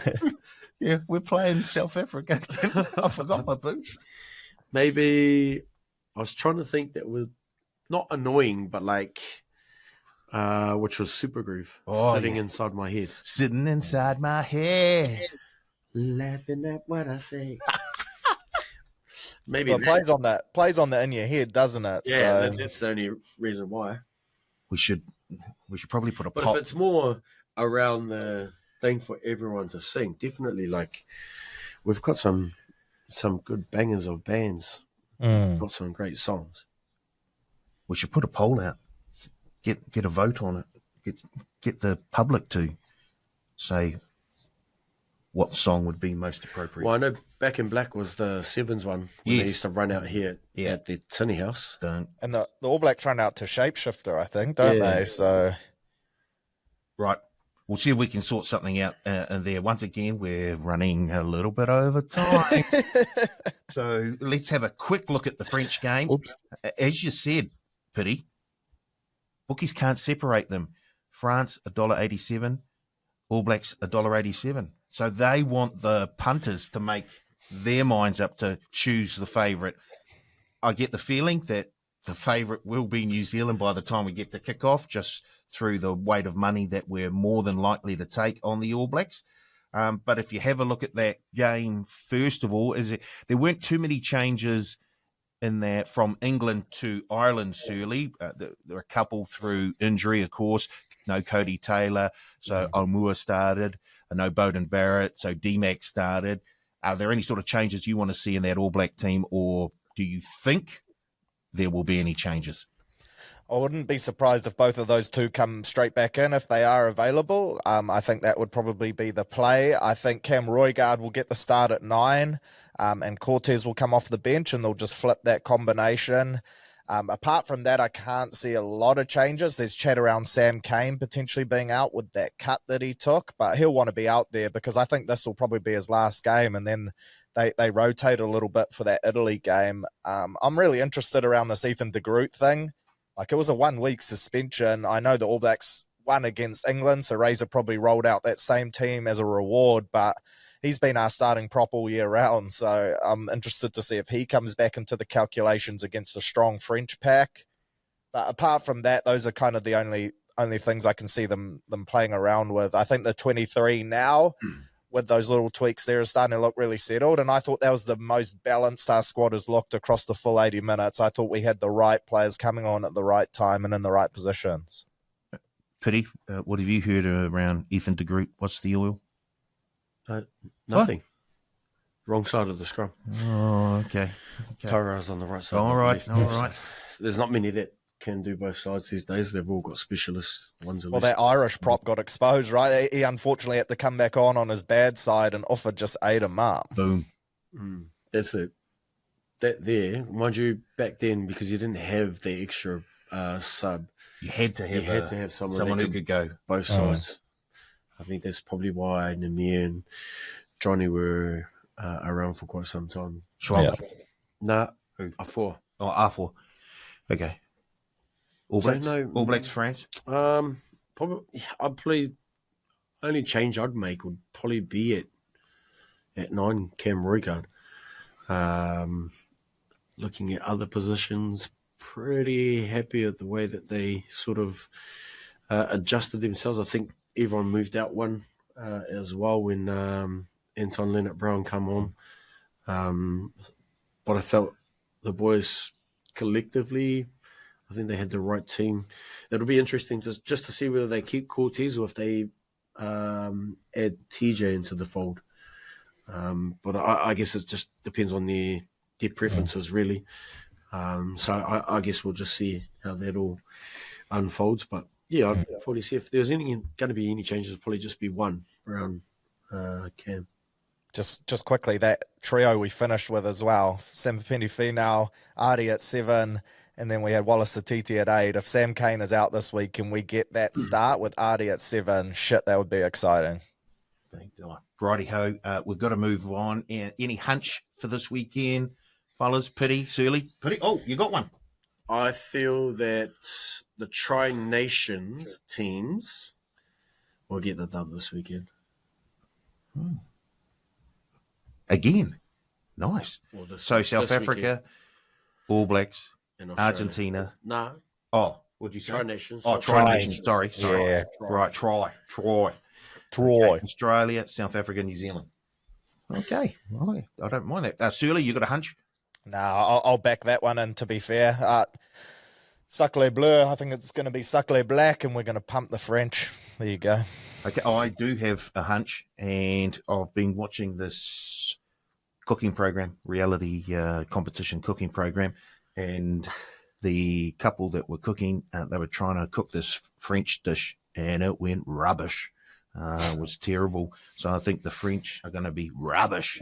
Yeah, we're playing South Africa. I forgot my boots. Maybe I was trying to think that was not annoying, but like, which was Super Groove, sitting inside my head. Sitting inside my head. Laughing at what I say. Maybe Well, it plays on the in your head, doesn't it? Yeah, So, that's the only reason why. We should probably put a But pop. if it's more around the thing for everyone to sing, definitely like we've got some good bangers of bands. Got some great songs. We should put a poll out. Get a vote on it. Get the public to say what song would be most appropriate. Well, I know Back in Black was the Sevens one when they used to run out here at the Tinny House. and the All Blacks run out to Shapeshifter, I think, don't they? So, right. We'll see if we can sort something out there. Once again, we're running a little bit over time. So let's have a quick look at the French game. Oops. As you said, Piri, bookies can't separate them. France, $1.87. All Blacks, $1.87. So they want the punters to make their minds up to choose the favourite. I get the feeling that the favourite will be New Zealand by the time we get to kick-off, just through the weight of money that we're more than likely to take on the All Blacks. But if you have a look at that game, first of all, there weren't too many changes in there from England to Ireland, Searle. There were a couple through injury, of course. No Cody Taylor, so Omua started. No Bowden Barrett, so D-Mac started. Are there any sort of changes you want to see in that All Black team, or do you think there will be any changes? I wouldn't be surprised if both of those two come straight back in if they are available. I think that would probably be the play. I think Cam Roygaard will get the start at 9, and Cortez will come off the bench, and they'll just flip that combination. Apart from that, I can't see a lot of changes. There's chat around Sam Cane potentially being out with that cut that he took, but he'll want to be out there because I think this will probably be his last game, and then they rotate a little bit for that Italy game. I'm really interested around this Ethan de Groot thing. Like, it was a 1-week suspension. I know the All Blacks won against England, so Razor probably rolled out that same team as a reward, but he's been our starting prop all year round, so I'm interested to see if he comes back into the calculations against a strong French pack. But apart from that, those are kind of the only things I can see them playing around with. I think the 23 now, with those little tweaks there, is starting to look really settled, and I thought that was the most balanced our squad has looked across the full 80 minutes. I thought we had the right players coming on at the right time and in the right positions. Piri, what have you heard around Ethan de Groot? What's the oil? Nothing. What? Wrong side of the scrum. Oh, okay. Tara's on the right side. All right. There's not many that can do both sides these days. They've all got specialist ones. Well, that Irish prop got exposed, right? He unfortunately had to come back on his bad side, and Offa just ate him up. Boom. That's it. That there, mind you, back then, because you didn't have the extra sub, You had to have someone who could go both sides. I think that's probably why Namir and Johnny were around for quite some time. Schwab. Yeah. Nah, Who? R4. Oh, R4. Okay. All Blacks, All Blacks France. Probably only change I'd make would probably be at 9 Cam Roygaard. Looking at other positions, pretty happy with the way that they sort of adjusted themselves. I think everyone moved out one as well when Anton Leonard-Brown come on. But I felt the boys collectively, I think they had the right team. It'll be interesting just to see whether they keep Cortez or if they add TJ into the fold. But I guess it just depends on their preferences, really. So I guess we'll just see how that all unfolds. But yeah, I'd probably see if there's going to be any changes, it'll probably just be one around Cam. Just quickly, that trio we finished with as well. Sam Penifino, Artie at 7, and then we had Wallace Atiti at 8. If Sam Kane is out this week, can we get that start with Artie at 7? Shit, that would be exciting. Righty-ho, we've got to move on. Any hunch for this weekend, fellas? Piri, Searle? Piri? Oh, you got one. I feel that the Tri-Nations teams will get the dub this weekend. Again. Nice. Well, So South Africa, weekend. All Blacks, And Australia. Argentina. No. Oh, what'd you say? Tri-Nations. Oh, Tri-Nations. Sorry. Yeah. Right, Troy. Troy. Australia, South Africa, New Zealand. Okay. Well, I don't mind that. Searle, you got a hunch? No, I'll back that one in, to be fair. Sacre Bleu, I think it's going to be Sacre Black, and we're going to pump the French. There you go. Okay, I do have a hunch, and I've been watching this cooking program, reality competition cooking program, and the couple that were cooking, they were trying to cook this French dish, and it went rubbish. It was terrible. So I think the French are going to be rubbish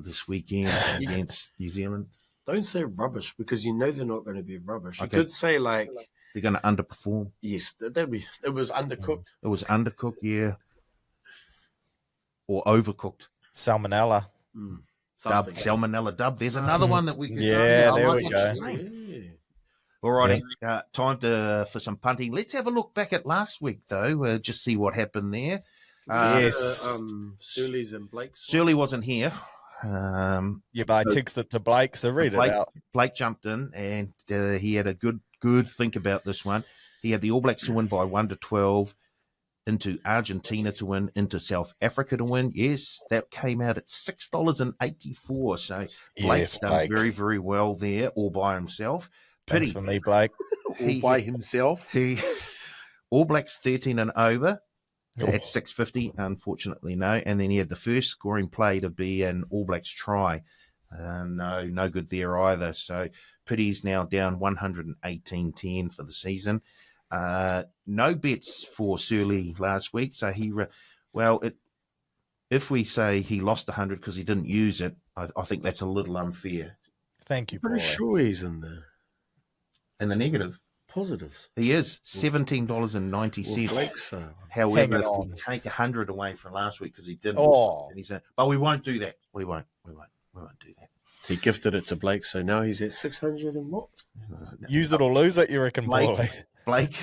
this weekend against New Zealand. Don't say rubbish because you know they're not going to be rubbish. You Okay. could say like They're going to underperform. yes, that'd be. It was undercooked. It was undercooked, yeah, or overcooked. Salmonella. Dub, salmonella dub. There's another one that we can Yeah, I there like we what go. you're saying. Yeah. All righty, time for some punting. Let's have a look back at last week, though, just see what happened there. Yes. Searle's and Blake's. Searle wasn't here. Yeah, but I texted to Blake, so read it out. Blake jumped in, and he had a good think about this one. He had the All Blacks to win by 1-12, into Argentina to win, into South Africa to win. Yes, that came out at $6.84. So Blake's done Blake. very, very well there, all by himself. Thanks for me, Blake. All by himself. He All Blacks 13 and over at 650. Unfortunately, no. And then he had the first scoring play to be an All Blacks try. No good there either. So Piri's now down 118.10 for the season. No bets for Searle last week. So if we say he lost 100 because he didn't use it, I think that's a little unfair. Thank you, Pretty boy. sure he's in the And the negative, positives. he is $17.90. Blake's, However, Hang if on. we take 100 away from last week because he didn't, Oh. and he said, but we won't do that. We won't do that. he gifted it to Blake, so now he's at 600 and what? Use it or lose it, you reckon, Paulie? Blake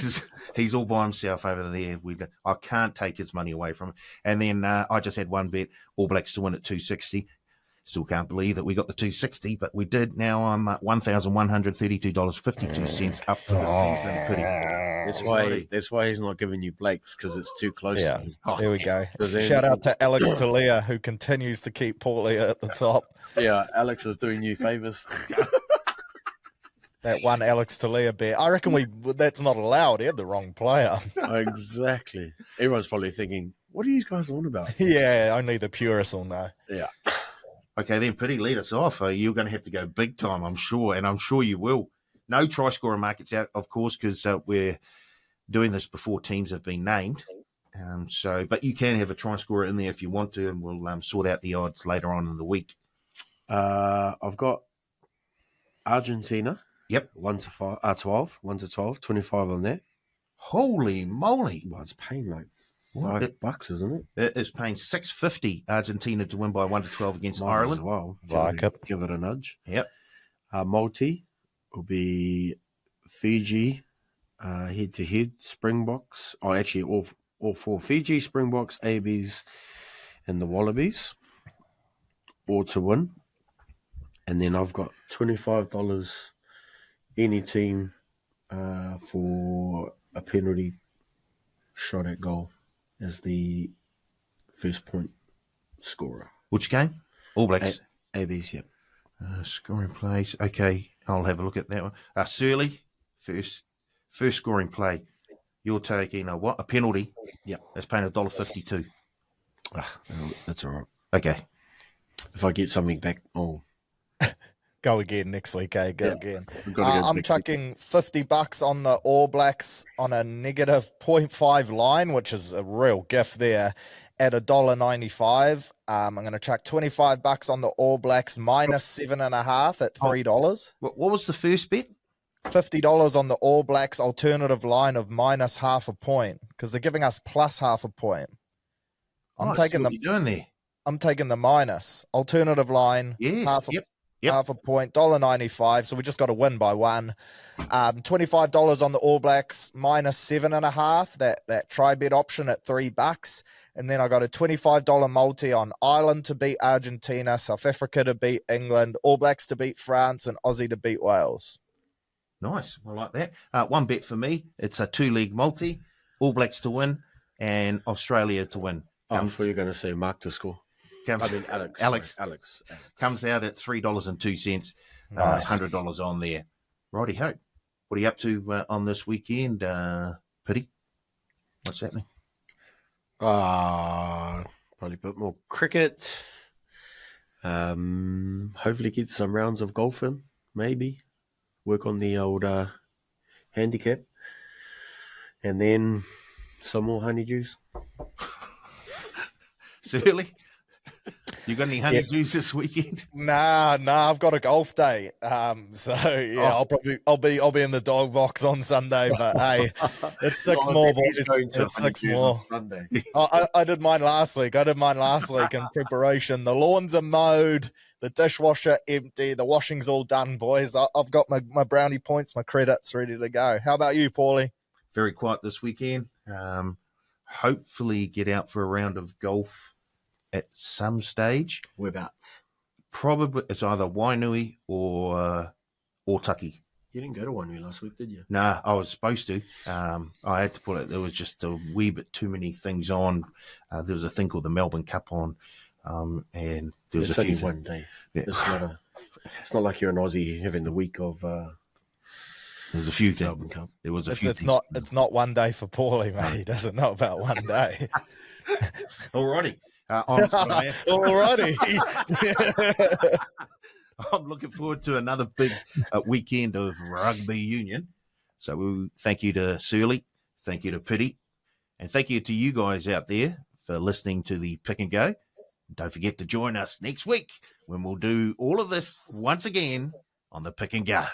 he's all by himself over there. I can't take his money away from him. And then I just had one bet, All Blacks to win at 260. Still can't believe that we got the 260, but we did. Now I'm at $1,132.52 up for the season. That's why he's not giving you Blake's, because it's too close. Yeah. To him. There we go. So then- Shout out to Alex Talia, who continues to keep Paulie at the top. Yeah, Alex is doing you favors. That one Alex Talia bet. I reckon that's not allowed. He had the wrong player. Exactly. Everyone's probably thinking, what are you guys on about? Yeah, only the purists will know. Yeah. Okay, then Piri, lead us off. You're going to have to go big time, I'm sure, and I'm sure you will. No try scorer markets out, of course, because we're doing this before teams have been named. But you can have a try scorer in there if you want to, and we'll sort out the odds later on in the week. I've got Argentina. Yep. 12, 1-12, 25 on that. Holy moly! Well, it's paying like What? $5, isn't it? It is paying $6.50 Argentina to win by 1-12 against Might as Ireland. well. Give it a nudge. Yep. Multi will be Fiji, head-to-head, Springboks. Oh, actually, all four. Fiji, Springboks, ABs, and the Wallabies. All to win. And then I've got $25 any team for a penalty shot at goal as the first point scorer. Which game? All Blacks. ABs, yeah. Scoring plays. Okay, I'll have a look at that one. Searle, first scoring play. You're taking a what? A penalty? Yep. That's paying $1.52. That's all right. Okay. If I get something back, Go again next week, eh? Go Yeah. again. We've got to go I'm next chucking $50 on the All Blacks on a negative 0.5 line, which is a real gift there, at $1.95. I'm going to chuck $25 on the All Blacks minus 7.5 at $3. What was the first bet? $50 on the All Blacks alternative line of minus half a point because they're giving us plus half a point. I'm taking what you're doing there. I'm taking the minus alternative line. Yes. Half a point, $1.95. So we just got to win by one. $25 on the All Blacks minus 7.5. That try bet option at $3. And then I got a $25 multi on Ireland to beat Argentina, South Africa to beat England, All Blacks to beat France, and Aussie to beat Wales. Nice. I like that. One bet for me. It's a 2-leg multi. All Blacks to win and Australia to win. I thought you were going to say Mark to score. Alex comes out at $3.02. Nice. $100 on there. Righty ho. What are you up to on this weekend, Piri? What's happening? Probably a bit more cricket. Hopefully get some rounds of golf in, maybe. Work on the old handicap. And then some more honeydews. Searle, you got any honeydews this weekend? Nah, I've got a golf day. I'll be in the dog box on Sunday, but hey, it's six more, boys. It's 6 more. Sunday. I did mine last week. In preparation. The lawns are mowed, the dishwasher empty, the washing's all done, boys. I've got my brownie points, my credits ready to go. How about you, Paulie? Very quiet this weekend. Hopefully get out for a round of golf at some stage. Whereabouts? Probably it's either Wainui or Tucky. You didn't go to Wainui last week, did you? Nah, I was supposed to. I had to pull it. There was just a wee bit too many things on. There was a thing called the Melbourne Cup on, and there was it's a only few one day. Yeah. It's not like you're an Aussie having the week of. There was a few things. Melbourne Cup. There was a few. It's not one day for Paulie, mate. He doesn't know about one day. Alrighty. Alrighty. I'm looking forward to another big weekend of rugby union. So we thank you to Searle, thank you to Piri, and thank you to you guys out there for listening to the Pick and Go. Don't forget to join us next week when we'll do all of this once again on the Pick and Go.